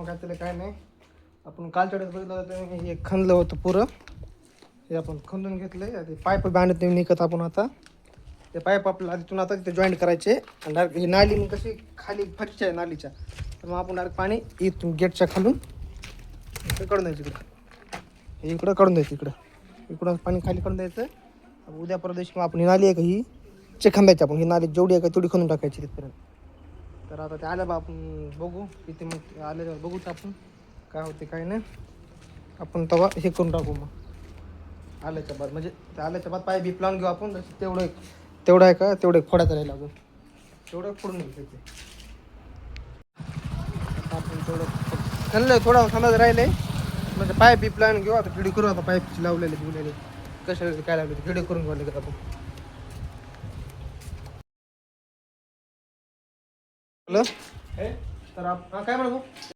घातलेलं काय नाही. आपण कालच्या वेळेस बघितलं होतं हे खणलं होतं पुरं. हे आपण खंदून घेतलंय. ते पाईप बांधत नाही निघत आपण आता. ते पाईप आपल्याला तिथून आता तिथे जॉईंट करायचे आणि डायरेक्ट ही नाली मग कशी खाली फटच्या आहे नालीच्या, तर मग आपण डायरेक्ट पाणी इथून गेटच्या खालून इकडे काढून द्यायचं. इकडं काढून द्यायचं. इकडं पाणी खाली काढून द्यायचं. उद्या परवा दिवशी मग आपण ही नाली आहे का ही खंदायची. आपण ही नाली जेवढी आहे का तेवढी खंदून टाकायची तिथपर्यंत. तर आता ते आलं बा आपण बघू किती मग आल्यावर बघू आपण काय होते काय नाही. आपण तेव्हा हे करून टाकू मग आल्याच्या बाद, म्हणजे ते आल्याच्या बाद पाय बीप लावून घेऊ आपण. तेवढं आहे का तेवढं फोडायचं राहील अजून, तेवढं फोडून घेऊ त्याचे. आपण तेवढं खाल्लं थोडं खांदा राहिलंय म्हणजे पाईप बीप लावून घेऊ. आता व्हिडिओ करू. आता पाईपची लावलेले कशा काय लावले व्हिडिओ करून घेऊ लागेल आपण. हॅलो तर काय म्हणू